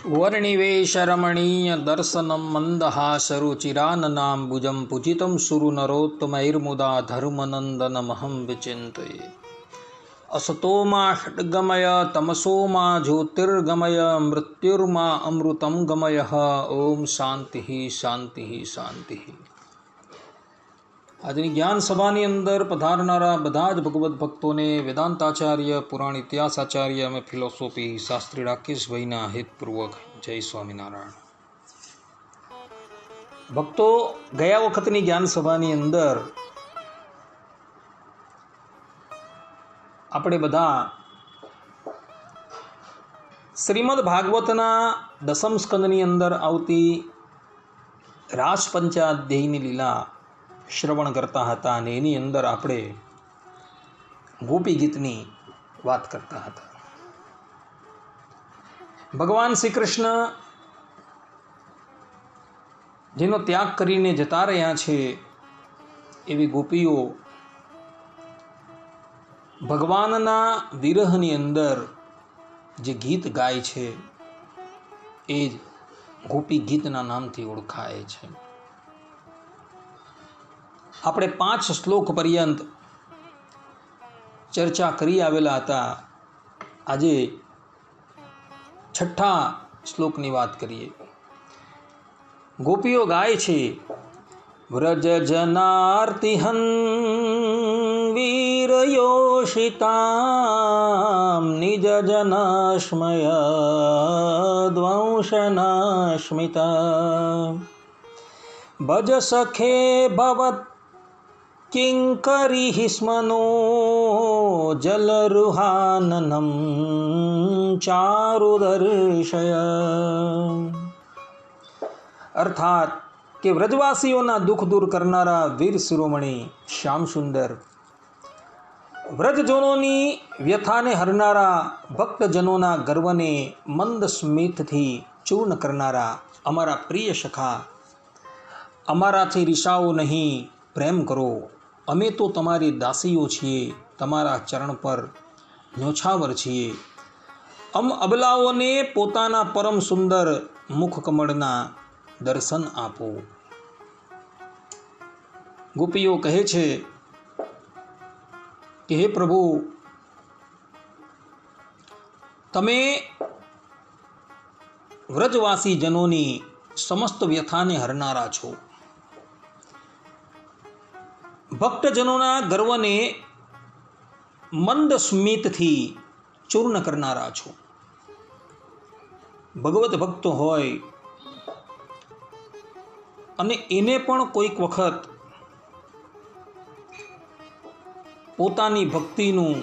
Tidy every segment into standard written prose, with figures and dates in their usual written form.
वर्णिवेशरमणीय दर्शनं मन्दहासरुचिराननाम्बुजं पूजितं सुरनरोत्तमैर्मुदा धर्मनन्दनमहं विचिन्तये। असतो मा षड्गमय तमसो मा ज्योतिर्गमय मृत्युर्मा अमृतं गमयः। ओम शांति शांति शांति। આજની જ્ઞાન સભાની અંદર પધારનારા બધા જ ભગવદ્ ભક્તોને વેદાંતાચાર્ય પુરાણ ઇતિહાસ આચાર્ય અને ફિલોસોફી શાસ્ત્રી રાકેશભાઈના હિતપૂર્વક જય સ્વામિનારાયણ। ભક્તો, ગયા વખતની જ્ઞાન સભાની અંદર આપણે બધા શ્રીમદ ભાગવતના દસમ સ્કંદની અંદર આવતી રાસ પંચાધ્યાયની લીલા શ્રવણ કરતા હતા અને એની અંદર આપણે ગોપી ગીતની વાત કરતા હતા। ભગવાન શ્રી કૃષ્ણ જેનો ત્યાગ કરીને જતા રહ્યા છે એવી ગોપીઓ ભગવાનના વિરહની અંદર જે ગીત ગાય છે એ જ ગોપી ગીતના નામથી ઓળખાય છે। આપણે 5 શ્લોક પર્યંત ચર્ચા કરી આવેલા હતા। આજે 6ઠા શ્લોકની વાત કરીએ। ગોપીઓ ગાય છે, વ્રજ જનાર્તિહન વીરયોષિતામ નિજ જનાશ્મય દ્વંશનાશ્મિતા ભજ સખે ભવત કિંકરી સ્મનો જલરુહાનનમ ચારુદર્શય। અર્થાત કે વ્રજવાસીઓના દુઃખ દૂર કરનારા વીર શિરોમણી શ્યામ સુંદર, વ્રજજનોની વ્યથાને હરનારા ભક્તજનોના ગર્વને મંદ સ્મિતથી ચૂર્ણ કરનારા અમારા પ્રિય સખા, અમારાથી રિસાઓ નહીં, પ્રેમ કરો, અમે તો તમારી દાસીઓ છીએ, તમારા ચરણ પર ન્યોછાવર છીએ। અબલાઓને પોતાના પરમ સુંદર મુખ કમળના દર્શન આપો। ગોપીઓ કહે છે કે હે પ્રભુ, તમે વ્રજવાસી જનોની સમસ્ત વ્યથાને હરનારા છો, ભક્તજનોના ગર્વને મંદ સ્મિતથી ચૂર્ણ કરનારા છો। ભગવત ભક્ત હોય અને એને પણ કોઈક વખત પોતાની ભક્તિનું,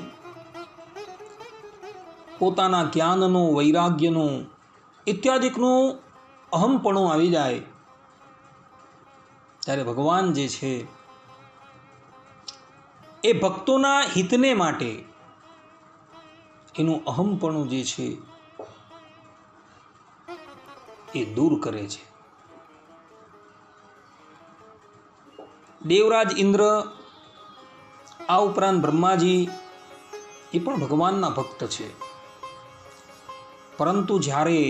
પોતાના જ્ઞાનનું, વૈરાગ્યનું ઇત્યાદિકનું અહમપણું આવી જાય ત્યારે ભગવાન જે છે એ ભક્તોના હિતને માટે એનું અહમપણું જે છે એ દૂર કરે છે। દેવરાજ ઇન્દ્ર, આ ઉપરાંત બ્રહ્માજી એ પણ ભગવાનના ભક્ત છે, પરંતુ જ્યારે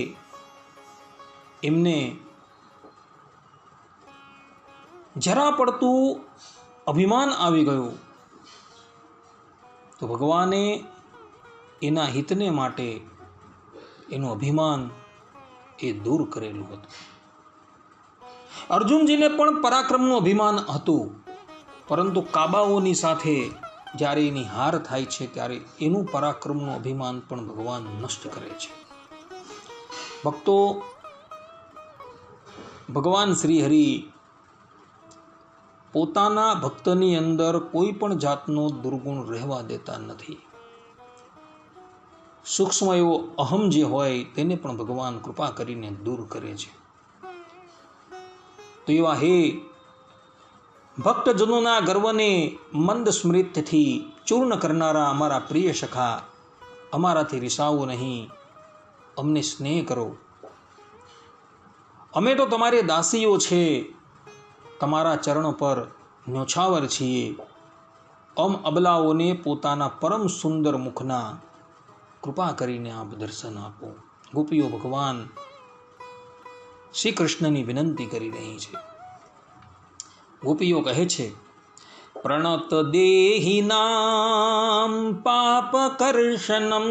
એમને જરા પડતું અભિમાન આવી ગયું તો ભગવાને એના હિતને માટે એનું અભિમાન એ દૂર કરેલું હતું। અર્જુનજીને પણ પરાક્રમનું અભિમાન હતું, પરંતુ કાબાઓની સાથે જ્યારે એની હાર થાય છે ત્યારે એનું પરાક્રમનું અભિમાન પણ ભગવાન નષ્ટ કરે છે। ભક્તો, ભગવાન શ્રી હરિ પોતાના ભક્તની અંદર કોઈ પણ જાતનો દુર્ગુણ રહેવા દેતા નથી। સૂક્ષ્મ એવો અહમ જે હોય તેને પણ ભગવાન કૃપા કરીને દૂર કરે છે। તો એવા હે ભક્તજનોના ગર્વને મંદ સ્મૃતિથી ચૂર્ણ કરનારા અમારા પ્રિય સખા, અમારાથી રિસાવો નહીં, અમને સ્નેહ કરો, અમે તો તમારી દાસીઓ છે, તમારા ચરણ પર ન્યોછાવર છીએ। અબલાઓને પોતાના પરમ સુંદર મુખના કૃપા કરીને આપ દર્શન આપો। ગોપીઓ ભગવાન શ્રી કૃષ્ણની વિનંતી કરી રહી છે. ગોપીઓ કહે છે, પ્રણત દેહિનામ પાપકર્ષણમ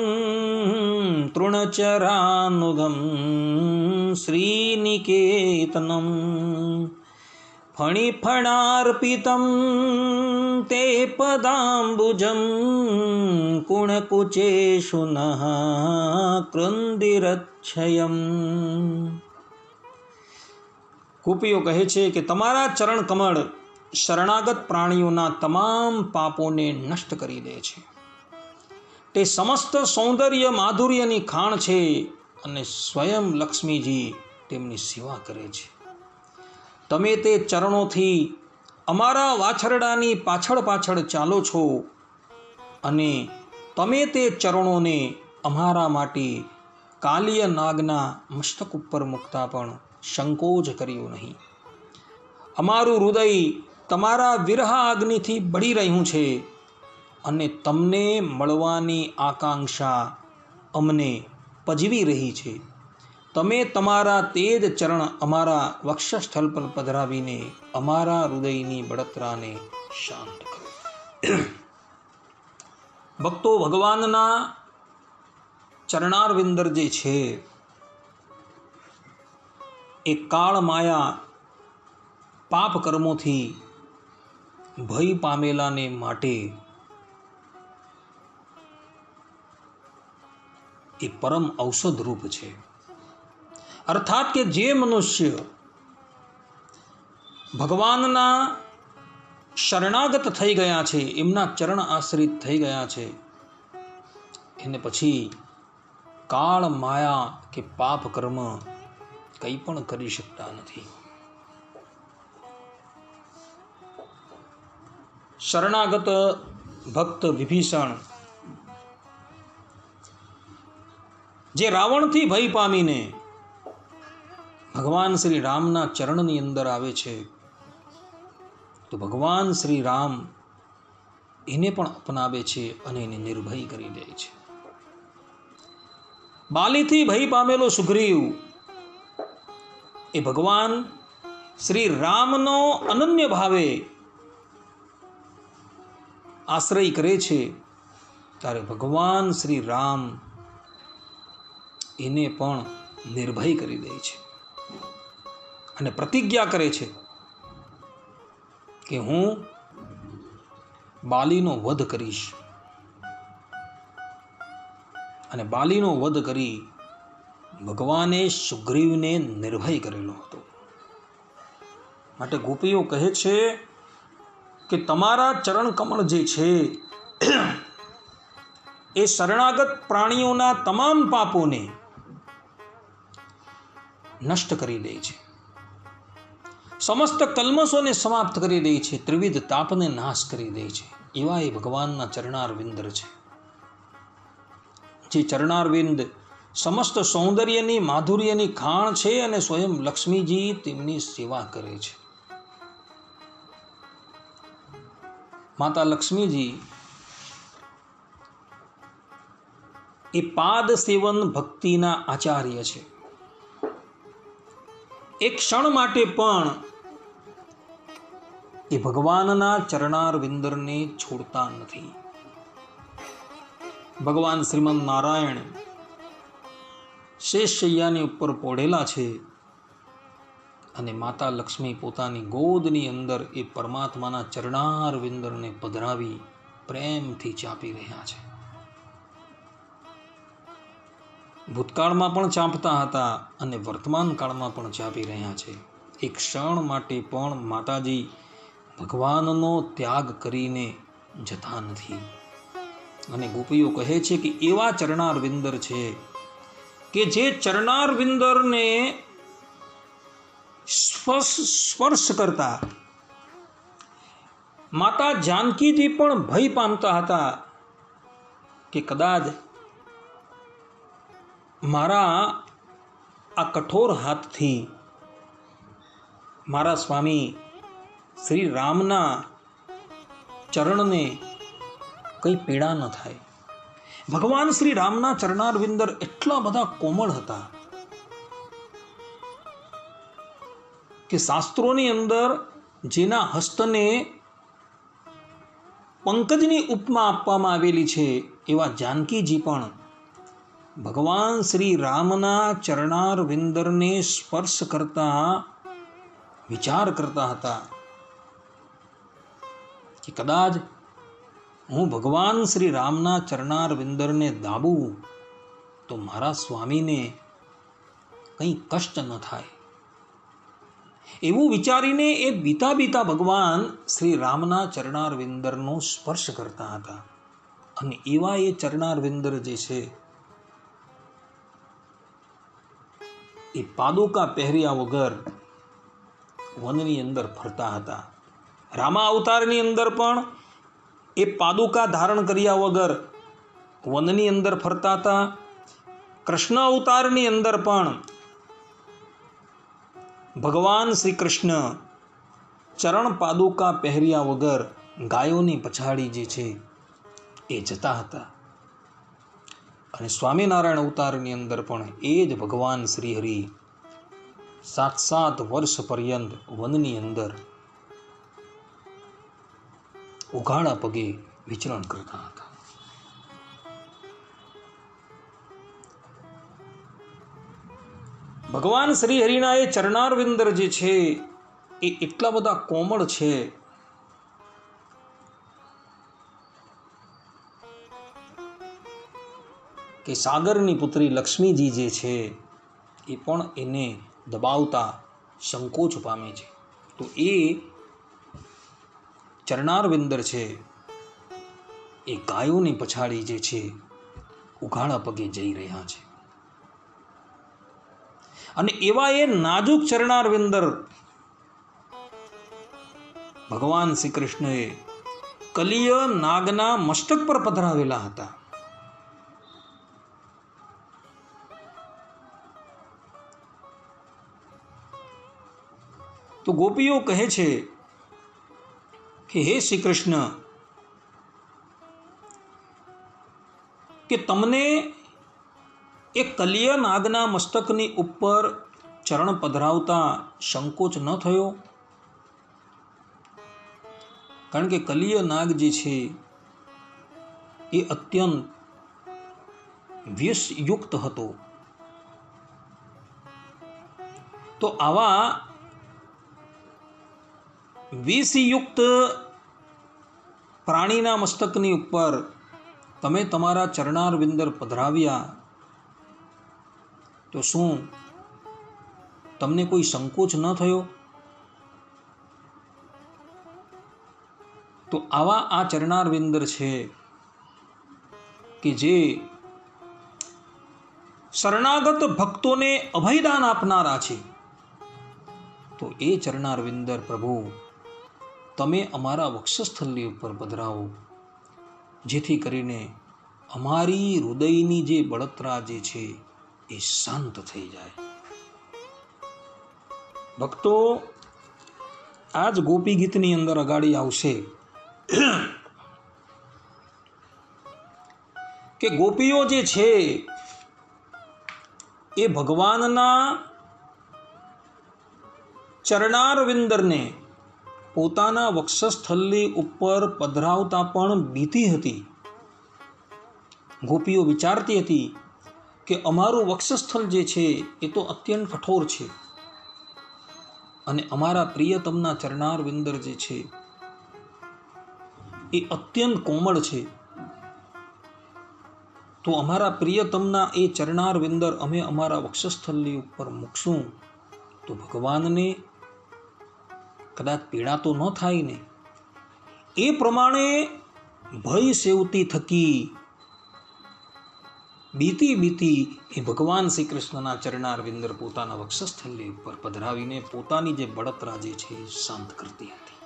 તૃણચરાનુગમ શ્રીનિકેતનમ ફણિફણાર્પિતમ તે પદાંબુજમ કુણકુચેષુ નઃ કૃંદિરચ્છયમ. ગોપીઓ કહે છે કે તમારા ચરણ કમળ શરણાગત પ્રાણીઓના તમામ પાપોને નષ્ટ કરી દે છે. તે સમસ્ત સૌંદર્ય માધુર્યની ખાણ છે અને સ્વયં લક્ષ્મીજી તેમની સેવા કરે છે. તમે તે ચરણોથી અમારા વાછરડાની પાછળ પાછળ ચાલો છો અને તમે તે ચરણોને અમારા માટે કાલિય નાગના મસ્તક ઉપર મૂકતા પણ સંકોચ કર્યો નહીં. અમારું હૃદય તમારા વિરહ અગ્નિથી બળી રહ્યું છે અને તમને મળવાની આકાંક્ષા અમને પજવી રહી છે. તમે તમારા તેજ ચરણ અમારા વક્ષસ્થળ પર પધરાવીને અમારા હૃદયની બળતરાને શાંત કરો. ભક્તો, ભગવાનના ચરણારવિંદર જે છે એ કાળ માયા પાપ કર્મોથી ભય પામેલાને માટે એ પરમ ઔષધ રૂપ છે. અર્થાત કે જે મનુષ્ય ભગવાનના શરણાગત થઈ ગયા છે, એમના ચરણ આશ્રિત થઈ ગયા છે, એને પછી કાળ માયા કે પાપ કર્મ કંઈ પણ કરી શકતા નથી. શરણાગત ભક્ત વિભીષણ જે રાવણથી ભય પામીને ભગવાન શ્રી રામના ચરણની અંદર આવે છે, તો ભગવાન શ્રી રામ એને પણ અપનાવે છે અને એને નિર્ભય કરી દે છે. બાલીથી ભય પામેલો સુગ્રીવ એ ભગવાન શ્રી રામનો અનન્ય ભાવે આશ્રય કરે છે, ત્યારે ભગવાન શ્રી રામ એને પણ નિર્ભય કરી દે છે અને પ્રતિજ્ઞા કરે છે કે હું બાલીનો વધ કરીશ. અને બાલીનો વધ કરી ભગવાને સુગ્રીવને નિર્ભય કરેલો હતો. માટે ગોપીઓ કહે છે કે તમારા ચરણ કમળ જે છે એ શરણાગત પ્રાણીઓના તમામ પાપોને નષ્ટ કરી દે છે, સમસ્ત કલ્મશોને સમાપ્ત કરી દે છે, ત્રિવિધ તાપને નાશ કરી દે છે. એવા એ ભગવાનના ચરણારવિંદર છે. જે ચરણારવિંદ સમસ્ત સૌંદર્યની માધુર્યની ખાણ છે અને સ્વયં લક્ષ્મીજી તેમની સેવા કરે છે. માતા લક્ષ્મીજી એ પાદ સેવન ભક્તિના આચાર્ય છે. એક ક્ષણ માટે પણ એ ભગવાનના ચરણારવિંદરને છોડતા નથી. ભગવાન શ્રીમદ નારાયણ શેષશૈયાની ઉપર પોઢેલા છે અને માતા લક્ષ્મી પોતાની ગોદની અંદર એ પરમાત્માના ચરણારવિંદરને પધરાવી પ્રેમથી ચાપી રહ્યા છે. ભૂતકાળમાં પણ ચાંપતા હતા અને વર્તમાન કાળમાં પણ ચાપી રહ્યા છે. એક ક્ષણ માટે પણ માતાજી ભગવાનનો ત્યાગ કરીને જતા નથી. અને ગોપીઓ કહે છે કે એવા ચરણારવિંદર છે કે જે ચરણારવિંદરને સ્પર્શ કરતા માતા જાનકીજી પણ ભય પામતા હતા કે કદાચ મારા આ કઠોર હાથથી મારા સ્વામી શ્રી રામના ચરણને કંઈ પીડા ન થાય. ભગવાન શ્રી રામના ચરણારવિંદર એટલા બધા કોમળ હતા કે શાસ્ત્રોની અંદર જેના હસ્તને પંકજની ઉપમા આપવામાં આવેલી છે એવા જાનકીજી પણ ભગવાન શ્રી રામના ચરણાર વિંદરને સ્પર્શ કરતા વિચાર કરતા હતા કે કદાચ હું ભગવાન શ્રી રામના ચરણાર વિંદરને દાબું તો મારા સ્વામીને કંઈ કષ્ટ ન થાય. એવું વિચારીને એ બીતા બીતા ભગવાન શ્રી રામના ચરણાર વિંદરનો સ્પર્શ કરતા હતા. અને એવા એ ચરણાર વિંદર જે છે એ પાદુકા પહેર્યા વગર વનની અંદર ફરતા હતા. રામા અવતારની અંદર પણ એ પાદુકા ધારણ કર્યા વગર વનની અંદર ફરતા હતા. કૃષ્ણ અવતારની અંદર પણ ભગવાન શ્રી કૃષ્ણ ચરણ પાદુકા પહેર્યા વગર ગાયોની પછાડી જે છે એ જતા હતા. અને સ્વામિનારાયણ અવતારની અંદર પણ એ જ ભગવાન શ્રી હરિ 7 વર્ષ પર્યંત વનની અંદર ઉઘાડા પગે વિચરણ કરતા હતા. ભગવાન શ્રી હરિના એ ચરણાર વિંદર જે છે એ એટલા બધા કોમળ છે કે સાગરની પુત્રી લક્ષ્મીજી જે છે એ પણ એને દબાવતા સંકોચ પામે છે. તો એ ચરણાર વિંદર છે એ ગાયોની પછાડી જે છે ઉઘાડા પગે જઈ રહ્યા છે. અને એવા એ નાજુક ચરણાર વિંદર ભગવાન શ્રી કૃષ્ણએ કલિય નાગના મસ્તક પર પધરાવેલા હતા. તો ગોપીઓ કહે છે કે હે શ્રી કૃષ્ણ, કે તમને એ કલિય નાગના મસ્તકની ઉપર ચરણ પધરાવતા સંકોચ ન થયો? કારણ કે કલિય નાગ જે છે એ અત્યંત વ્યસયુક્ત હતો. તો આવા વિષયુક્ત પ્રાણીના મસ્તકની ઉપર તમે તમારા ચરણાર વિંદર પધરાવ્યા તો શું તમને કોઈ સંકોચ ન થયો? તો આવા આ ચરણાર વિંદર છે કે જે શરણાગત ભક્તોને અભયદાન આપનારા છે. તો એ ચરણાર વિંદર પ્રભુ તમે અમારા વક્ષસ્થલી ઉપર પધરાવો, જેથી કરીને અમારી હૃદયની જે બળતરા જે છે એ શાંત થઈ જાય. ભક્તો, આ જ ગોપી ગીતની અંદર અગાડી આવશે કે ગોપીઓ જે છે એ ભગવાનના ચરણાર વિંદરને પોતાના વક્ષસ્થલી ઉપર પધરાવતા પણ બીતી હતી. ગોપીઓ વિચારતી હતી કે અમારું વક્ષસ્થલ જે છે એ તો અત્યંત કઠોર છે અને અમારા પ્રિયતમના ચરણાર વિંદર જે છે એ અત્યંત કોમળ છે. તો અમારા પ્રિયતમના એ ચરણાર વિંદર અમે અમારા વક્ષસ્થલની ઉપર મૂકશું તો ભગવાનને કદાચ પીડા તો ન થાય ને. એ પ્રમાણે ભય સેવતી થકી બીતી બીતી એ ભગવાન શ્રી કૃષ્ણના ચરણાર વિંદર પોતાના વક્ષસ્થલી ઉપર પધરાવીને પોતાની જે બળતરા જે છે એ શાંત કરતી હતી.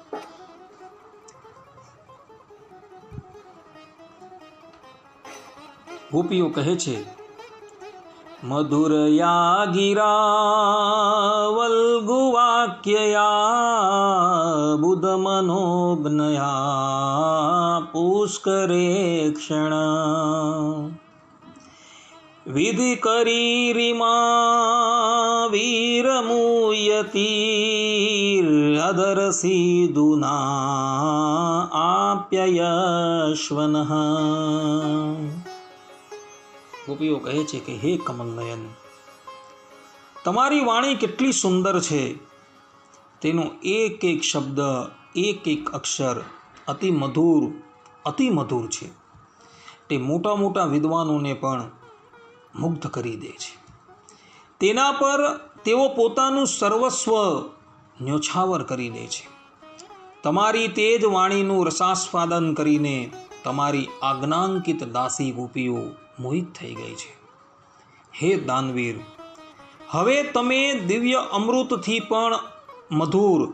ગોપીઓ કહે છે, મધુરયા ગિરા વલ્ગુવાક્યયા બુધમનોજ્ઞયા પુષ્કરે ક્ષણ વિધિ કરી રીમા વીરમુયતી યદરસીદુના આપ્યયશ્વનઃ. ગોપીઓ કહે છે કે હે કમલનયન, તમારી વાણી કેટલી સુંદર છે. તેનો એક એક શબ્દ, એક એક અક્ષર અતિ મધુર છે. તે મોટા મોટા વિદ્વાનોને પણ મુગ્ધ કરી દે છે. તેના પર તેઓ પોતાનું સર્વસ્વ ન્યોછાવર કરી દે છે. તમારી તે જ વાણીનું રસાસ્વાદન કરીને તમારી આજ્ઞાંકિત દાસી ગોપીઓ મોહિત થઈ ગઈ છે. હે દાનવીર, હવે તમે દિવ્ય અમૃતથી પણ મધુર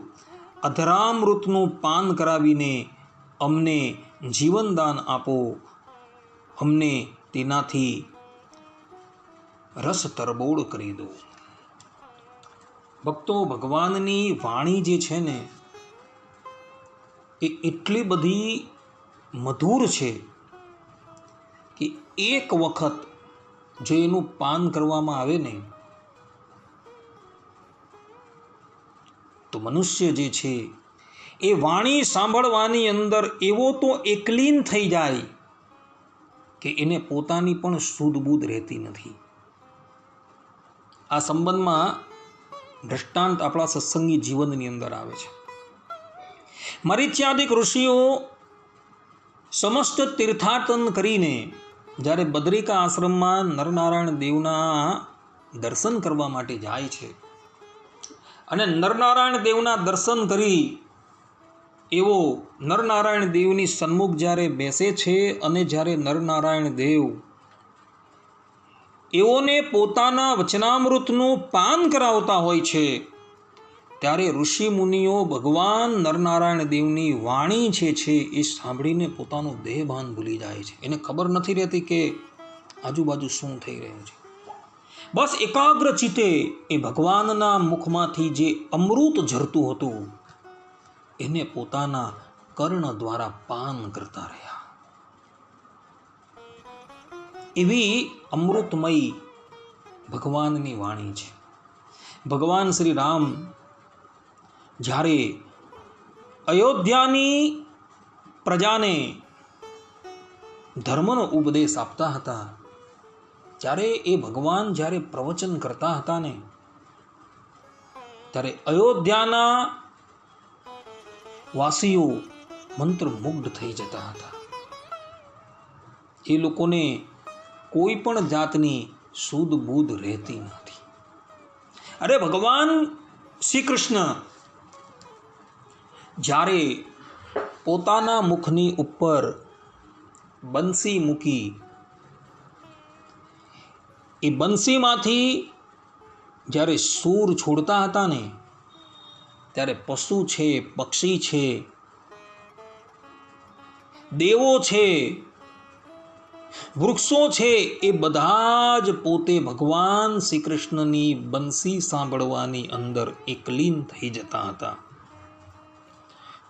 અધરામૃતનું પાન કરાવીને અમને જીવનદાન આપો. અમને તેનાથી રસ તરબોળ કરી દો. ભક્તો, ભગવાનની વાણી જે છે ને એ એટલી બધી મધુર છે કે એક વખત જો એનું પાન કરવામાં આવે ને તો મનુષ્ય જે છે એ વાણી સાંભળવાની અંદર એવો તો એકલીન થઈ જાય કે એને પોતાની પણ સૂધ બૂધ રહેતી નથી. આ સંબંધમાં દ્રષ્ટાંત આપણા સત્સંગી જીવનની અંદર આવે છે. મરીચ્યાદિક ઋષિઓ સમસ્ત તીર્થાટન કરીને જ્યારે બદ્રિકા આશ્રમમાં નરનારાયણ દેવના દર્શન કરવા માટે જાય છે અને નરનારાયણ દેવના દર્શન કરી એવો નરનારાયણ દેવની સન્મુખ જ્યારે બેસે છે અને જ્યારે નરનારાયણ દેવ એઓને પોતાના વચનામૃતનું પાન કરાવતા હોય છે ત્યારે ઋષિ મુનિઓ ભગવાન નરનારાયણ દેવની વાણી છે એ સાંભળીને પોતાનું દેહભાન ભૂલી જાય છે. એને ખબર નથી રહેતી કે આજુબાજુ શું થઈ રહ્યું છે. બસ એકાગ્ર ચિત્તે એ ભગવાનના મુખમાંથી જે અમૃત ઝરતું હતું એને પોતાના કર્ણ દ્વારા પાન કરતા રહ્યા. એવી અમૃતમય ભગવાનની વાણી છે. ભગવાન શ્રી રામ જ્યારે અયોધ્યાની પ્રજાને ધર્મનો ઉપદેશ આપતા હતા ત્યારે એ ભગવાન જ્યારે પ્રવચન કરતા હતા ને ત્યારે અયોધ્યાના વાસીઓ મંત્રમુગ્ધ થઈ જતા હતા. એ લોકોને કોઈ પણ જાતની સૂધ બૂધ રહેતી નથી. અરે ભગવાન શ્રી કૃષ્ણ જ્યારે પોતાના મુખની ઉપર બંસી મૂકી એ બંસીમાંથી જ્યારે સૂર છોડતા હતા ને ત્યારે પશુ છે, પક્ષી છે, દેવો છે, વૃક્ષો છે, એ બધા જ પોતે ભગવાન શ્રી કૃષ્ણની બંસી સાંભળવાની અંદર એકલીન થઈ જતા હતા.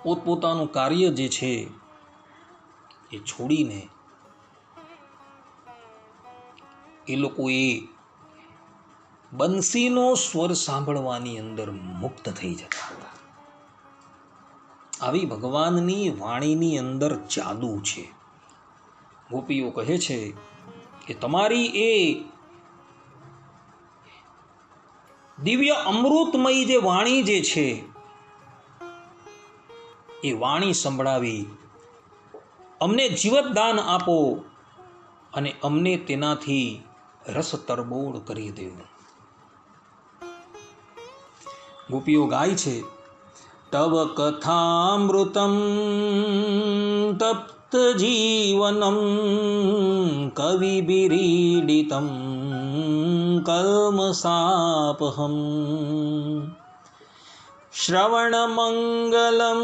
પોતપોતાનું કાર્ય જે છે એ છોડીને એ લોકોએ બંસીનો સ્વર સાંભળવાની અંદર મુક્ત થઈ જતા હતા. આવી ભગવાનની વાણીની અંદર જાદુ છે. ગોપીઓ કહે છે કે તમારી એ દિવ્ય અમૃતમય જે વાણી જે છે એ વાણી સંભળાવી અમને જીવતદાન આપો અને અમને તેનાથી રસ તરબોળ કરી દેવું. ગોપીઓ ગાય છે તવ કથામૃતમ તપ્ત જીવનમ કવિબિરીડિતમ કલ્મષાપહમ શ્રવણમંગલમ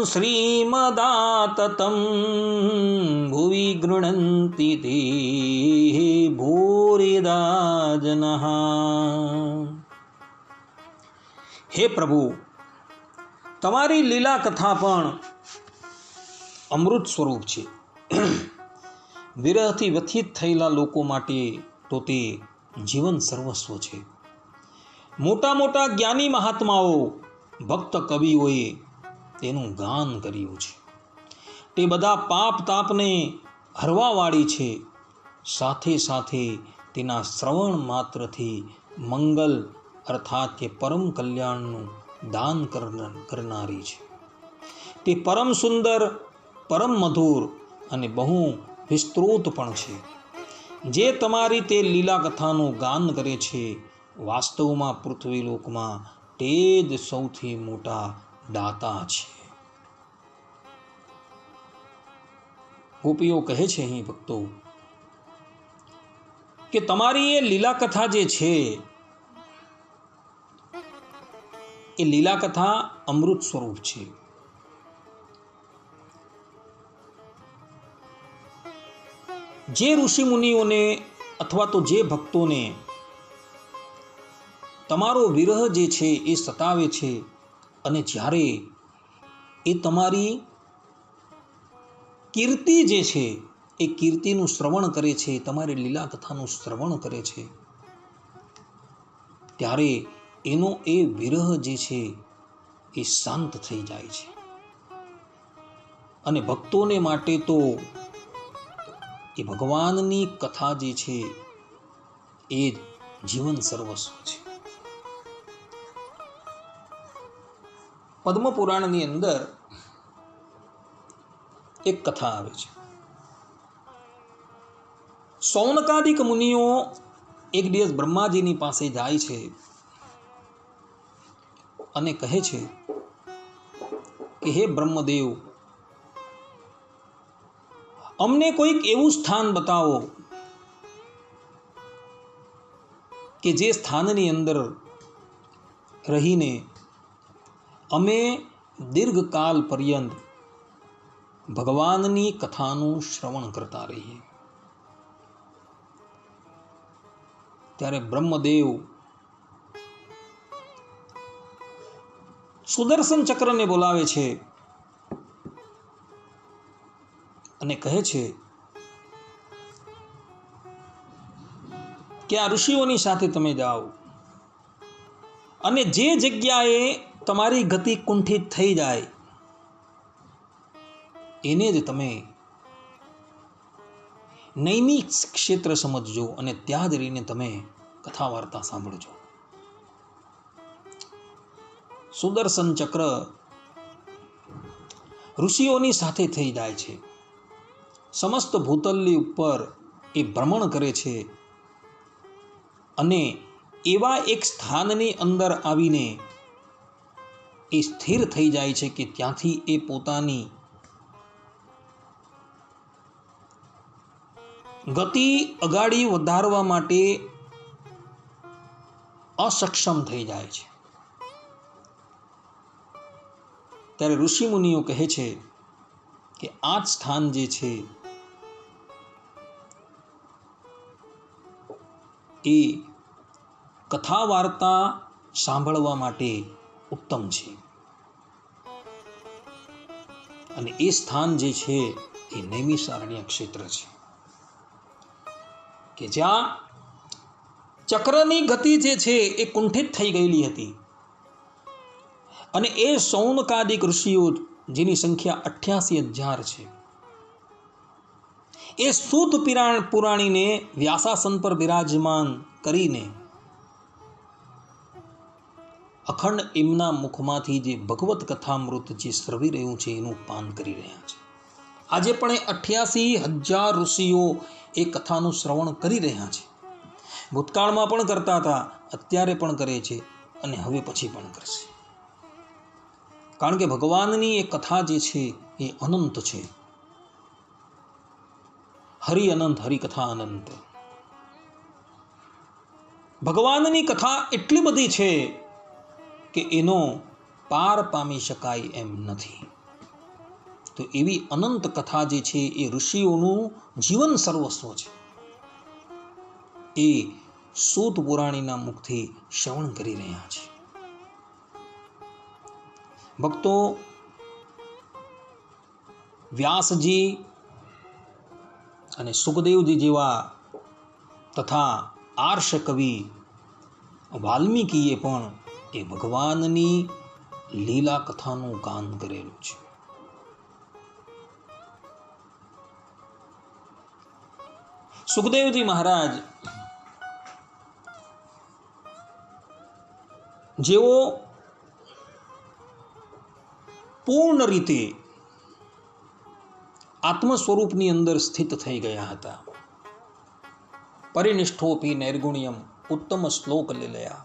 શ્રીમદાતતમ ભુવિ ગૃણન્તિ તે ભૂરિદા જનઃ. હે પ્રભુ, તમારી લીલા કથા પણ અમૃત સ્વરૂપ છે. વિરહથી વ્યથિત થયેલા લોકો માટે તો તે જીવન સર્વસ્વ છે. મોટા મોટા જ્ઞાની મહાત્માઓ ભક્ત કવિઓએ તેનું ગાન કર્યું છે. તે બધા પાપ તાપને હરવાવાળી છે. સાથે સાથે તેના શ્રવણ માત્રથી મંગલ અર્થાત કે પરમ કલ્યાણનું દાન કરનારી છે. તે પરમ સુંદર, પરમ મધુર અને બહુ વિસ્તૃત પણ છે. જે તમારી તે લીલા કથાનું ગાન કરે છે, વાસ્તવમાં પૃથ્વીલોકમાં તે જ સૌથી મોટા દાતા છે. ગોપીઓ કહે છે અહીં ભક્તો કે તમારી એ લીલા કથા જે છે એ લીલા કથા અમૃત સ્વરૂપ છે. જે ઋષિ મુનિઓને અથવા તો જે ભક્તોને તમારો વિરહ જે છે એ સતાવે છે અને જ્યારે એ તમારી કીર્તિ જે છે એ કીર્તિનું શ્રવણ કરે છે, તમારી લીલા કથાનું શ્રવણ કરે છે, ત્યારે એનો એ વિરહ જે છે એ શાંત થઈ જાય છે. અને ભક્તોને માટે તો એ ભગવાનની કથા જે છે એ જીવન સર્વસ્વ છે. પદ્મ પુરાણની અંદર એક કથા આવે છે. સૌનકાદિક મુનિઓ એક દિવસ બ્રહ્માજીની પાસે જાય છે અને કહે છે કે હે બ્રહ્મદેવ, અમને કોઈક એવું સ્થાન બતાવો કે જે સ્થાનની અંદર રહીને અમે દીર્ઘકાલ પર્યંત ભગવાનની કથાનું શ્રવણ કરતા રહીએ. ત્યારે બ્રહ્મદેવ સુદર્શન ચક્રને બોલાવે છે અને કહે છે કે આ ઋષિઓની સાથે તમે જાઓ અને જે જગ્યાએ તમારી ગતિ કુંઠિત થઈ જાય એને જ તમે નૈમિક ક્ષેત્ર સમજજો અને ત્યાં જ રહીને તમે કથા વાર્તા સાંભળજો. સુદર્શન ચક્ર ઋષિઓની સાથે થઈ જાય છે. સમસ્ત ભૂતલની ઉપર એ ભ્રમણ કરે છે અને એવા એક સ્થાનની અંદર આવીને એ સ્થિર થઈ જાય છે કે ત્યાંથી એ પોતાની ગતિ અગાડી વધારવા માટે અસક્ષમ થઈ જાય છે. ત્યારે ઋષિ મુનિઓ કહે છે કે આ જ સ્થાન જે છે એ કથા વાર્તા સાંભળવા માટે ઉત્તમ છે. અને એ સ્થાન જે છે એ નૈમિષારણ્ય ક્ષેત્ર છે કે જ્યાં ચક્રની ગતિ જે છે એ કુંઠિત થઈ ગયેલી હતી અને એ સૌનકાદિક ઋષિઓ જેની સંખ્યા 88,000 છે એ સૂત પુરાણીને વ્યાસાસન પર બિરાજમાન કરીને અખંડ એમના મુખમાંથી જે ભગવત કથામૃત જે સ્રવી રહ્યું છે એનું પાન કરી રહ્યા છે. આજે પણ એ 88,000 ઋષિઓ એ કથાનું શ્રવણ કરી રહ્યા છે. ભૂતકાળમાં પણ કરતા હતા, અત્યારે પણ કરે છે અને હવે પછી પણ કરશે. કારણ કે ભગવાનની એ કથા જે છે એ અનંત છે. હરિ અનંત, હરિકથા અનંત. ભગવાનની કથા એટલી બધી છે કે એનો પાર પામી શકાય એમ નથી. તો એવી અનંત કથા જે છે એ ઋષિઓનું જીવન સર્વસ્વ છે. એ સૂત પુરાણીના મુખથી શ્રવણ કરી રહ્યા છે. ભક્તો, વ્યાસજી અને સુખદેવજી જેવા તથા આર્ષ કવિ વાલ્મીકીએ પણ એ ભગવાનની લીલા કથાનું ગાન કરેલું છે. સુખદેવજી મહારાજ જેઓ પૂર્ણ રીતે આત્મ સ્વરૂપની અંદર સ્થિત થઈ ગયા હતા. પરિનિષ્ઠોપી નૈર્ગુણ્યમ ઉત્તમ શ્લોક લીલયા.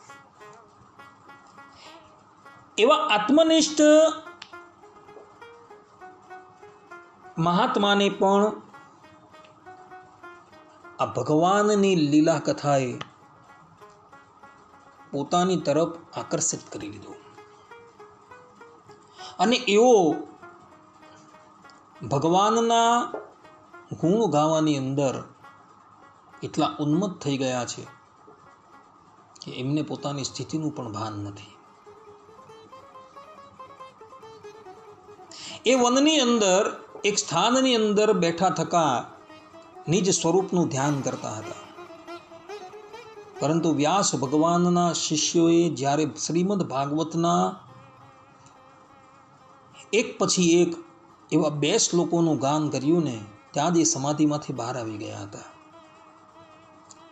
એવા આત્મનિષ્ઠ મહાત્માને પણ આ ભગવાનની લીલા કથાએ પોતાની તરફ આકર્ષિત કરી લીધો અને એઓ ભગવાનના ગુણ ગાવાની અંદર એટલા ઉન્મત્ત થઈ ગયા છે કે એમને પોતાની સ્થિતિનું પણ ભાન નથી. એ વનની અંદર એક સ્થાનની અંદર બેઠા થકા નિજ સ્વરૂપનું ધ્યાન કરતા હતા. પરંતુ વ્યાસ ભગવાનના શિષ્યોએ જ્યારે શ્રીમદ ભાગવતના એક પછી એક એવા 2 શ્લોકોનું ગાન કર્યું ને, ત્યાં જ એ સમાધિમાંથી બહાર આવી ગયા હતા.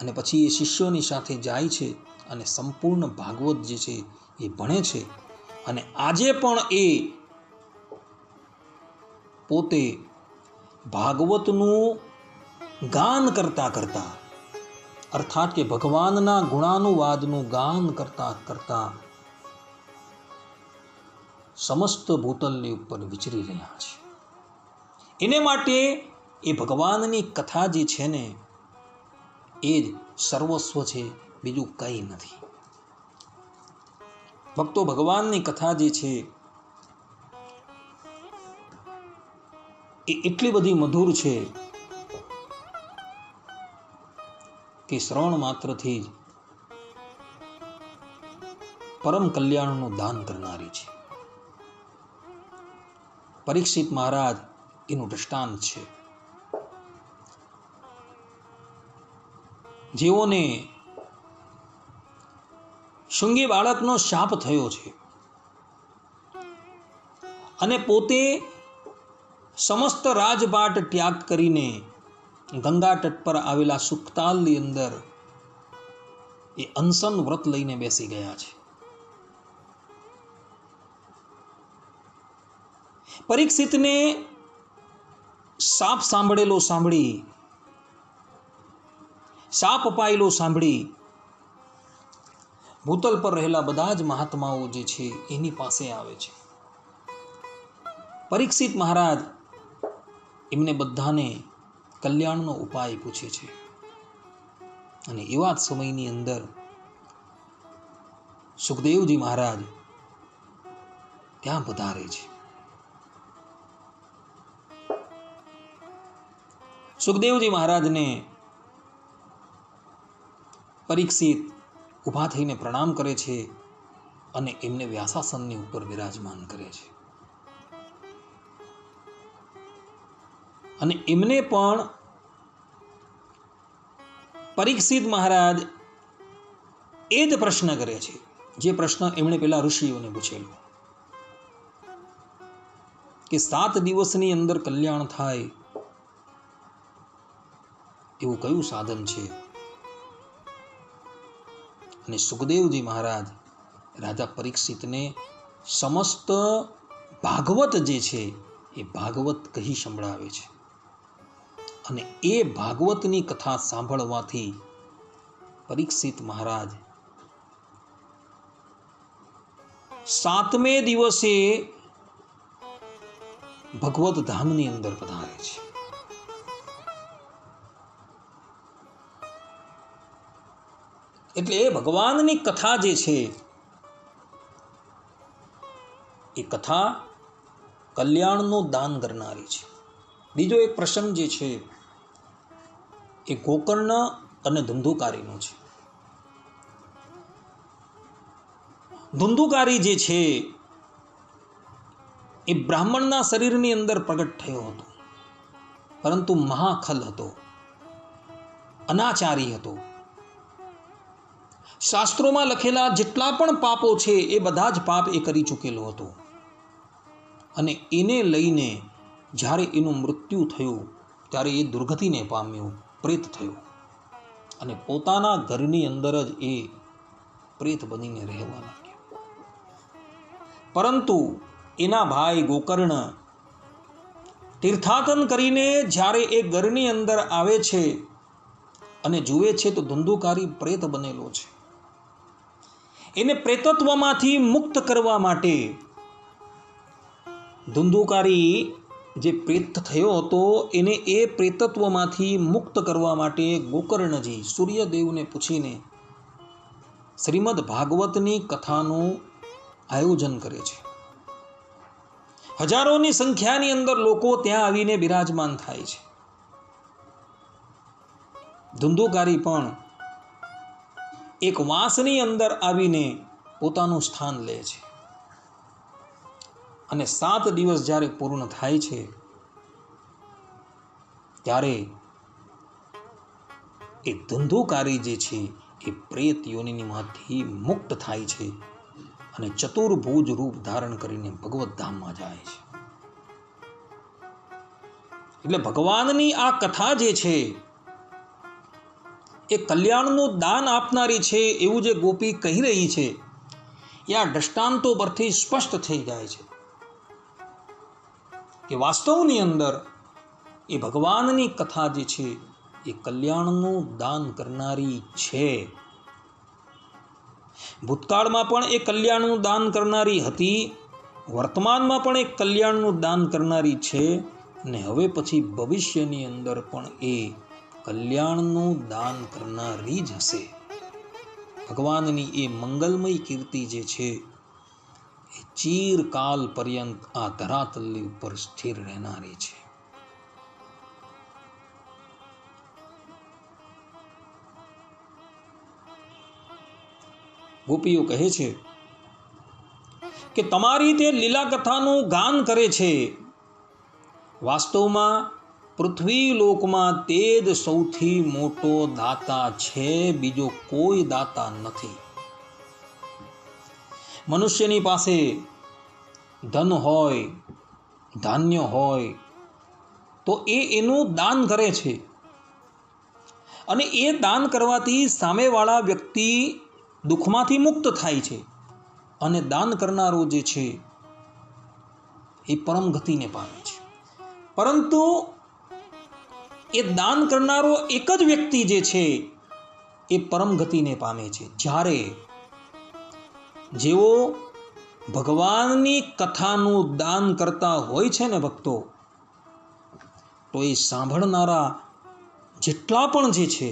અને પછી એ શિષ્યોની સાથે જાય છે અને સંપૂર્ણ ભાગવત જે છે એ ભણે છે. અને આજે પણ એ પોતે ભાગવતનું ગાન કરતા કરતા, અર્થાત કે ભગવાનના ગુણાનુવાદનું ગાન કરતા કરતા સમસ્ત ભૂતલની ઉપર વિચરી રહ્યા છે. એને માટે એ ભગવાનની કથા જે છે ને એ જ સર્વસ્વ છે, બીજું કંઈ નથી. ભક્તો, ભગવાનની કથા જે છે એ એટલી બધી મધુર છે કે શ્રવણ માત્રથી જ પરમ કલ્યાણનું દાન કરનારી છે. પરીક્ષિત મહારાજ એનું દૃષ્ટાંત છે. જેઓને શૃંગી બાળકનો શાપ થયો છે અને પોતે સમસ્ત રાજપાટ ત્યાગ કરીને ગંગા તટ પર આવેલા સુખતાલની અંદર એ અનશન વ્રત લઈને બેસી ગયા છે. પરીક્ષિતને શાપ અપાયેલો સાંભળી ભૂતલ પર રહેલા બધા જ મહાત્માઓ જે છે એની પાસે આવે છે. પરીક્ષિત મહારાજ એમને બધાને કલ્યાણનો ઉપાય પૂછે છે. અને એવા જ સમયની અંદર સુખદેવજી મહારાજ ત્યાં પધારે છે. સુખદેવજી મહારાજને પરીક્ષિત ઊભા થઈને પ્રણામ કરે છે અને એમને વ્યાસાસનની ઉપર વિરાજમાન કરે છે. અને એમને પણ પરીક્ષિત મહારાજ એ જ પ્રશ્ન કરે છે જે પ્રશ્ન એમણે પેલા ઋષિઓને પૂછેલો કે 7 દિવસની અંદર કલ્યાણ થાય એવું કયું સાધન છે? અને સુખદેવજી મહારાજ રાજા પરીક્ષિતને સમસ્ત ભાગવત જે છે એ ભાગવત કહી સંભળાવે છે. અને એ ભાગવતની કથા સાંભળવાથી પરીક્ષિત મહારાજ 7મે દિવસે ભગવત ધામની અંદર પધારે છે. એટલે એ ભગવાનની કથા જે છે એ કથા કલ્યાણનું દાન કરનારી છે. બીજો એક પ્રસંગ જે છે એ ગોકર્ણ અને ધુંધુકારીનો છે. ધુંધુકારી જે છે એ બ્રાહ્મણના શરીરની અંદર પ્રગટ થયો હતો, પરંતુ મહાખલ હતો, અનાચારી હતો. શાસ્ત્રોમાં લખેલા જેટલા પણ પાપો છે એ બધા જ પાપ એ કરી ચૂકેલો હતો. અને એને લઈને જ્યારે એનું મૃત્યુ થયું ત્યારે એ દુર્ગતિને પામ્યો, પ્રેત થયો અને પોતાના ઘરની અંદર જ એ પ્રેત બનીને રહેવા લાગ્યો. પરંતુ એના ભાઈ ગોકર્ણ તીર્થાટન કરીને જ્યારે એ ઘરની અંદર આવે છે અને જુએ છે તો ધુંધુકારી પ્રેત બનેલો છે. એને પ્રેતત્વમાંથી મુક્ત કરવા માટે ધુંધુકારી જે પ્રેત થયો હતો એને એ પ્રેતત્વમાંથી મુક્ત કરવા માટે ગોકર્ણજી સૂર્યદેવને પૂછીને શ્રીમદ ભાગવતની કથાનું આયોજન કરે છે. હજારોની સંખ્યાની અંદર લોકો ત્યાં આવીને બિરાજમાન થાય છે. ધુંધુકારી પણ એક વાંસની અંદર આવીને પોતાનું સ્થાન લે છે. અને 7 દિવસ જ્યારે પૂર્ણ થાય છે ત્યારે એ ધુંધુકારી જે છે એ પ્રેત યોનિમાંથી મુક્ત થાય છે અને ચતુર્ભુજ રૂપ ધારણ કરીને ભગવત ધામમાં જાય છે. એટલે ભગવાનની આ કથા જે છે એ કલ્યાણનું દાન આપનારી છે એવું જે ગોપી કહી રહી છે એ આ દ્રષ્ટાંતો પરથી સ્પષ્ટ થઈ જાય છે કે વાસ્તવની અંદર એ ભગવાનની કથા જે છે એ કલ્યાણનું દાન કરનારી છે. ભૂતકાળમાં પણ એ કલ્યાણનું દાન કરનારી હતી, વર્તમાનમાં પણ એ કલ્યાણનું દાન કરનારી છે અને હવે પછી ભવિષ્યની અંદર પણ એ કલ્યાણનું દાન કરનારી જ હશે. ભગવાનની એ મંગલમય કીર્તિ જે છે એ ચિરકાલ પર્યંત આ ધરાતલની ઉપર સ્થિર રહેનારી છે. ગોપીઓ કહે છે કે તમારી તે લીલા કથાનું ગાન કરે છે. વાસ્તવમાં પૃથ્વી લોકમાં તે જ સૌથી મોટો દાતા છે, બીજો કોઈ દાતા નથી. મનુષ્યની પાસે ધન હોય, ધાન્ય હોય તો એનું દાન કરે છે અને એ દાન કરવાથી સામેવાળા વ્યક્તિ દુઃખમાંથી મુક્ત થાય છે અને દાન કરનારો જે છે એ પરમ ગતિને પામે છે. પરંતુ એ દાન કરનારો એક જ વ્યક્તિ જે છે એ પરમ ગતિને પામે છે. જ્યારે જેઓ ભગવાનની કથાનું દાન કરતા હોય છે ને ભક્તો, તો એ સાંભળનારા જેટલા પણ જે છે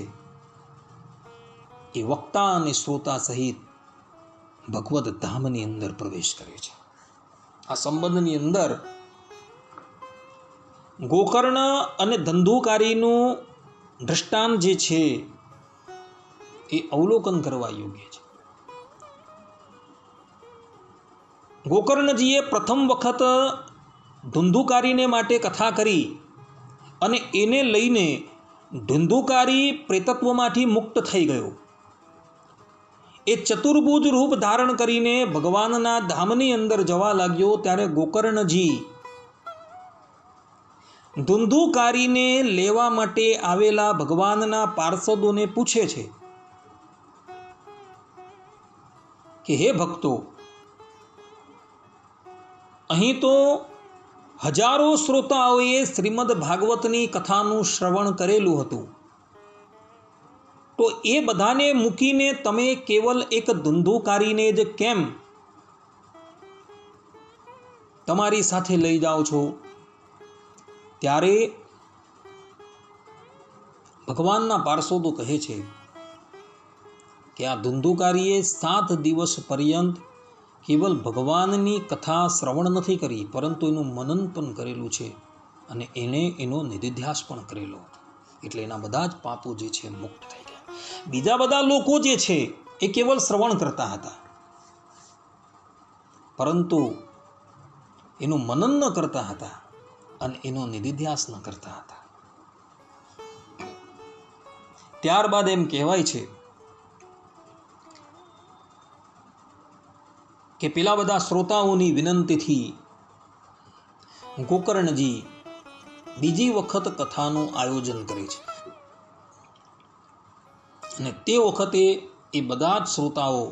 એ વક્તા અને શ્રોતા સહિત ભગવત ધામની અંદર પ્રવેશ કરે છે. આ સંબંધની અંદર ગોકર્ણ અને ધંધુકારીનું દ્રષ્ટાંત જે છે એ અવલોકન કરવા યોગ્ય છે. ગોકર્ણજીએ પ્રથમ વખત ધુંધુકારીને માટે કથા કરી અને એને લઈને ધુંધુકારી પ્રેતત્વમાંથી મુક્ત થઈ ગયો. એ ચતુર્ભુજ રૂપ ધારણ કરીને ભગવાનના ધામની અંદર જવા લાગ્યો. ત્યારે ગોકર્ણજી ધુંધુકારીને લેવા માટે આવેલા ભગવાનના પાર્ષદોને પૂછે છે કે હે ભક્તો, અહીં તો હજારો શ્રોતાઓએ શ્રીમદ ભાગવતની કથાનું શ્રવણ કરેલું હતું, તો એ બધાને મૂકીને તમે કેવલ એક ધુંધુકારીને જ કેમ તમારી સાથે લઈ જાઓ છો? ત્યારે ભગવાનના પાર્ષદો કહે છે કે આ ધુંધુકારીએ 7 દિવસ પર્યંત કેવલ ભગવાનની કથા શ્રવણ નથી કરી, પરંતુ એનું મનન પણ કરેલું છે અને એને એનો નિધિધ્યાસ પણ કરેલો હતો. એટલે એના બધા જ પાપો જે છે મુક્ત થઈ ગયા. બીજા બધા લોકો જે છે એ કેવલ શ્રવણ કરતા હતા, પરંતુ એનું મનન ન કરતા હતા અને એનો નિધિધ્યાસ ન કરતા હતા. ત્યારબાદ એમ કહેવાય છે કે પેલા બધા શ્રોતાઓની વિનંતીથી ગોકર્ણજી બીજી વખત કથાનું આયોજન કરે છે અને તે વખતે એ બધા જ શ્રોતાઓ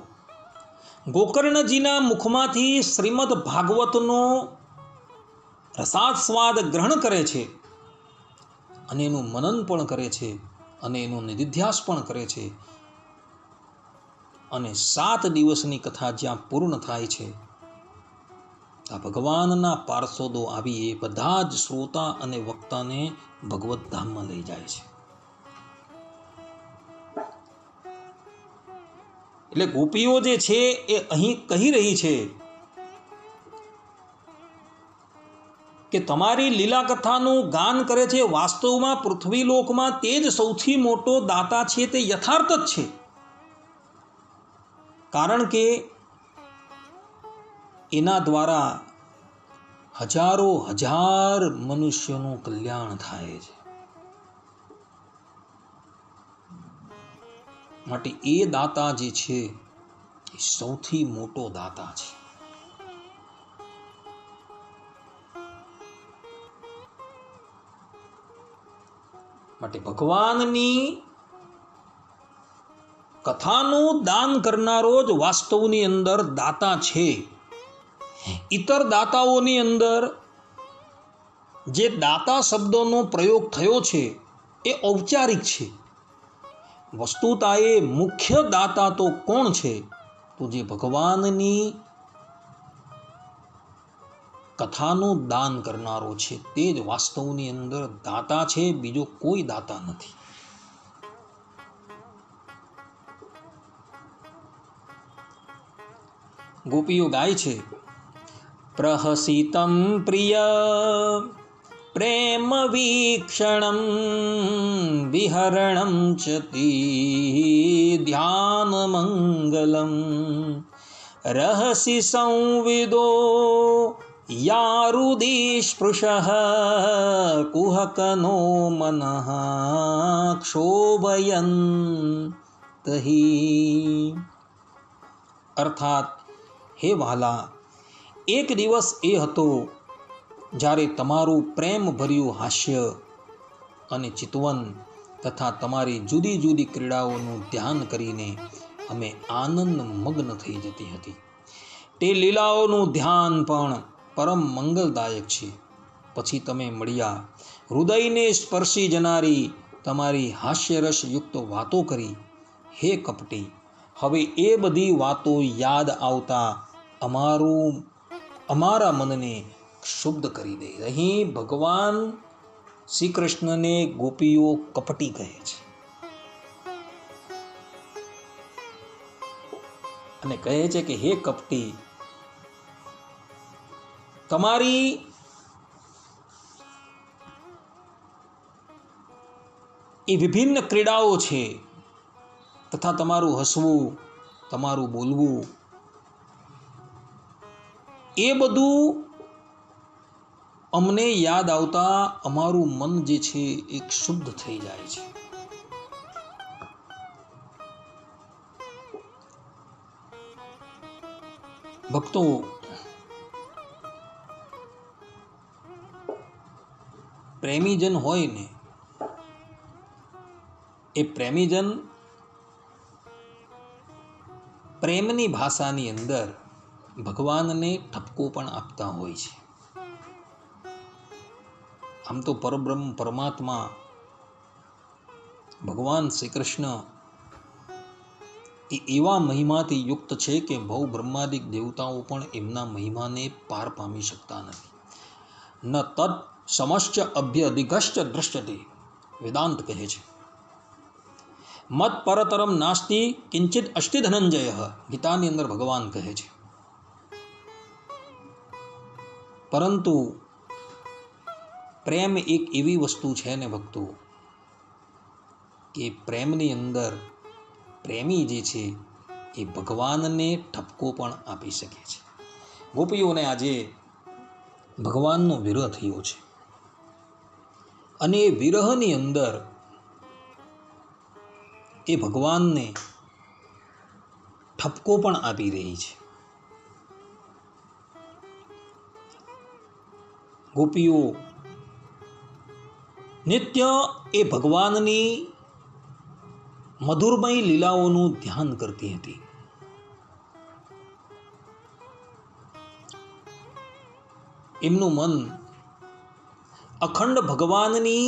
ગોકર્ણજીના મુખમાંથી શ્રીમદ ભાગવતનો રસાસ્વાદ ગ્રહણ કરે છે અને એનું મનન પણ કરે છે અને એનો નિધિધ્યાસ પણ કરે છે અને 7 દિવસની કથા જ્યાં પૂર્ણ થાય છે આ ભગવાનના પાર્ષદો આવી એ બધા જ શ્રોતા અને વક્તાને ભગવત ધામમાં લઈ જાય છે. એટલે ગોપીઓ જે છે એ અહીં કહી રહી છે કે તમારી લીલા કથાનું ગાન કરે છે. વાસ્તવમાં પૃથ્વીલોકમાં તે જ સૌથી મોટો દાતા છે, તે યથાર્થ જ છે. કારણ કે એના દ્વારા હજારો હજાર મનુષ્યોનું કલ્યાણ થાય છે. માટે એ દાતા જે છે એ સૌથી મોટો દાતા છે. માટે ભગવાનની કથાનું દાન કરનારો જ વાસ્તવની અંદર દાતા છે. ઇતર દાતાઓની અંદર જે દાતા શબ્દનો પ્રયોગ થયો છે એ ઔપચારિક છે. વસ્તુતા એ મુખ્ય દાતા તો કોણ છે? તો જે ભગવાનની કથાનું દાન કરનારો છે તે જ વાસ્તવની અંદર દાતા છે, બીજો કોઈ દાતા નથી. ગોપીઓ ગાય છે, પ્રહસિતમ પ્રિય પ્રેમ વીક્ષણમ વિહરણમ ચતિ ધ્યાન મંગલમ રહસી સંવિદો યારુદિસ્પૃશઃ કુહકનો મનઃ ક્ષોભયંતહિ. અર્થાત, હે વહાલા, એક દિવસ એ હતો જ્યારે તમારું પ્રેમભર્યું હાસ્ય અને ચિતવન તથા તમારી જુદી જુદી ક્રીડાઓનું ધ્યાન કરીને અમે આનંદ મગ્ન થઈ જતી હતી. તે લીલાઓનું ધ્યાન પણ પરમ મંગલદાયક છે. પછી તમે મળ્યા, હૃદયને સ્પર્શી જનારી તમારી હાસ્યરસયુક્ત વાતો કરી. હે કપટી, હવે એ બધી વાતો યાદ આવતા અમારા મનને ક્ષુબ્ધ કરી દે. અહીં ભગવાન શ્રી કૃષ્ણને ગોપીઓ કપટી કહે છે અને કહે છે કે હે કપટી, તમારી એ વિભિન્ન ક્રીડાઓ છે તથા તમારું હસવું, તમારું બોલવું, એ બધું અમને યાદ આવતા અમારું મન જે છે એ શુદ્ધ થઈ જાય છે. ભક્તો, પ્રેમીજન હોય ને, એ પ્રેમીજન પ્રેમની ભાષાની અંદર ભગવાનને ઠપકો પણ આપતા હોય છે. આમ તો પરબ્રહ્મ પરમાત્મા ભગવાન શ્રી કૃષ્ણ એ એવા મહિમાથી યુક્ત છે કે ભવ બ્રહ્માદિક દેવતાઓ પણ એમના મહિમાને પાર પામી શકતા નથી. ન તદ સમશ્ચ અભ્યધિગશ્ચ દૃશ્યતે, વેદાંત કહે છે. મત પરતરમ નાસ્તિ કિંચિત અસ્તિ ધનંજય, ગીતાની અંદર ભગવાન કહે છે. પરંતુ પ્રેમ એક એવી વસ્તુ છે ને ભક્તો, કે પ્રેમની અંદર પ્રેમી જે છે એ ભગવાનને ઠપકો પણ આપી શકે છે. ગોપીઓને આજે ભગવાનનો વિરહ થયો છે અને એ વિરહની અંદર એ ભગવાનને ઠપકો પણ આપી રહી છે. ગોપીઓ નિત્ય એ ભગવાનની મધુરમય લીલાઓનું ધ્યાન કરતી હતી. એમનું મન અખંડ ભગવાનની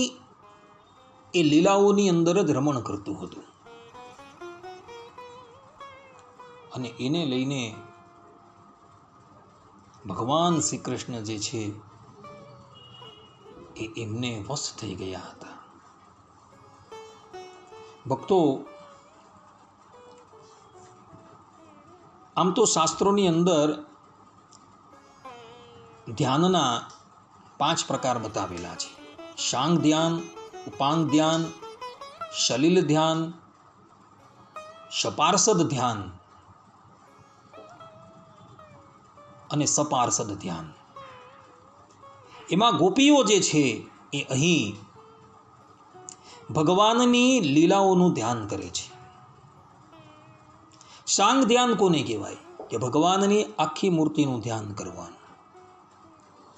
એ લીલાઓની અંદર જ રમણ કરતું હતું. અને એને લઈને ભગવાન શ્રી કૃષ્ણ જે છે એ એમને વશ થઈ ગયા હતા. ભક્તો, આમ તો શાસ્ત્રોની અંદર ધ્યાનના 5 પ્રકાર બતાવેલા છે. શાંગ ધ્યાન, ઉપાંગ ધ્યાન, સલીલ ધ્યાન, શપાર્ષદ ધ્યાન અને સપાર્ષદ ધ્યાન. એમાં ગોપીઓ જે છે એ અહીં ભગવાનની લીલાઓનું ધ્યાન કરે છે. શાંગ ધ્યાન કોને કહેવાય? કે ભગવાનની આખી મૂર્તિનું ધ્યાન કરવાનું.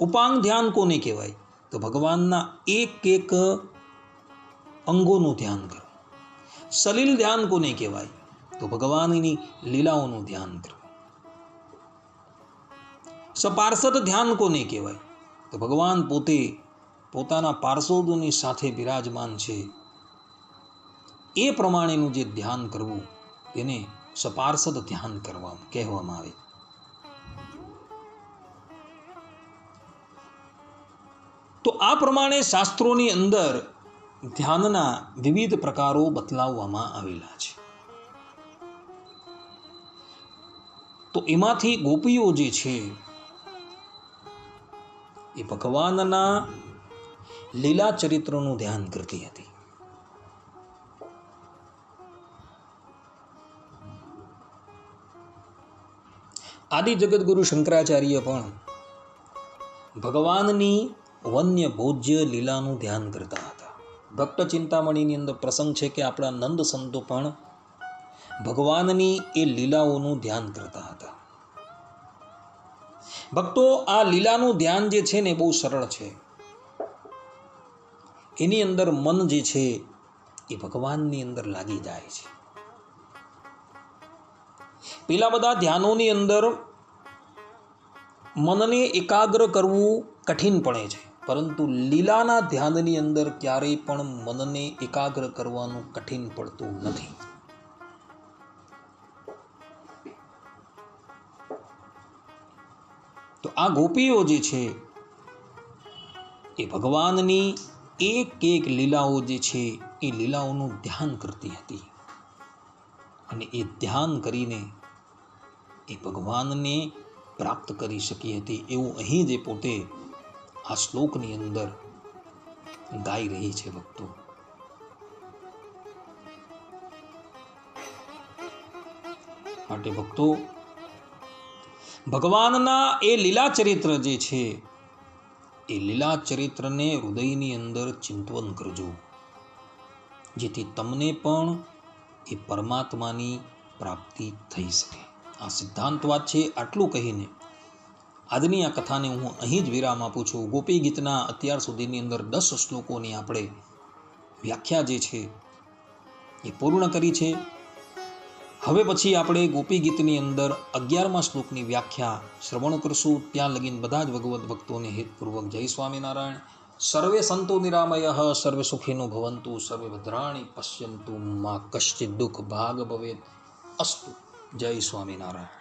ઉપાંગ ધ્યાન કોને કહેવાય? તો ભગવાનના એક એક અંગોનું ધ્યાન કરવું. સલીલ ધ્યાન કોને કહેવાય? તો ભગવાનની લીલાઓનું ધ્યાન કરવું. સપાર્ષદ ધ્યાન કોને કહેવાય? તો ભગવાન પોતે પોતાના પાર્ષદોની સાથે બિરાજમાન છે એ પ્રમાણેનું જે ધ્યાન કરવું તેને સપાર્ષદ ધ્યાન કહેવામાં આવે. તો આ પ્રમાણે શાસ્ત્રોની અંદર ધ્યાનના વિવિધ પ્રકારો બતલાવવામાં આવેલા છે. તો એમાંથી ગોપીઓ જે છે એ ભગવાનના લીલા ચરિત્રનું ધ્યાન કરતી હતી. આદિ જગતગુરુ શંકરાચાર્ય પણ ભગવાનની વન્ય ભોજ્ય લીલાનું ધ્યાન કરતા હતા. ભક્ત ચિંતામણીની અંદર પ્રસંગ છે કે આપણા નંદ સંતો પણ ભગવાનની એ લીલાઓનું ધ્યાન કરતા હતા. ભક્તો, આ લીલાનું ધ્યાન જે છે ને બહુ સરળ છે. એની અંદર મન જે છે એ ભગવાનની અંદર લાગી જાય છે. પેલા બધા ધ્યાનોની અંદર મનને એકાગ્ર કરવું કઠિન પડે છે, પરંતુ લીલાના ધ્યાનની અંદર ક્યારેય પણ મનને એકાગ્ર કરવાનું કઠિન પડતું નથી. તો આ ગોપીઓ જે છે એ ભગવાનની એક એક લીલાઓ જે છે એ લીલાઓનું ધ્યાન કરતી હતી. અને એ ધ્યાન કરીને એ ભગવાનને પ્રાપ્ત કરી શકી હતી એવું અહીં જે પોતે આ શ્લોકની અંદર ગાઈ રહી છે. ભક્તો, માટે ભક્તો, ભગવાનના એ લીલા ચરિત્ર જે છે એ લીલા ચરિત્રને હૃદયની અંદર ચિંતવન કરજો, જેથી તમને પણ એ પરમાત્માની પ્રાપ્તિ થઈ શકે. આ સિદ્ધાંત વાત છે. આટલું કહીને આજની આ કથાને હું અહીં જ વિરામ આપું છું. ગોપી ગીતના અત્યાર સુધીની અંદર 10 શ્લોકોની આપણે વ્યાખ્યા જે છે એ પૂર્ણ કરી છે. હવે પછી આપણે ગોપી ગીતની અંદર 11મા શ્લોકની વ્યાખ્યા શ્રવણ કરશું. ત્યાં લગીન બધા જ ભગવદ્ ભક્તોને હેતપૂર્વક જય સ્વામિનારાયણ. સર્વે સંતો નિરામયઃ, સર્વે સુખિનો ભવંતુ, સર્વે ભદ્રાણિ પશ્યન્તુ, મા કશ્ચિદ દુઃખ ભાગ ભવેત. અસ્તુ. જય સ્વામિનારાયણ.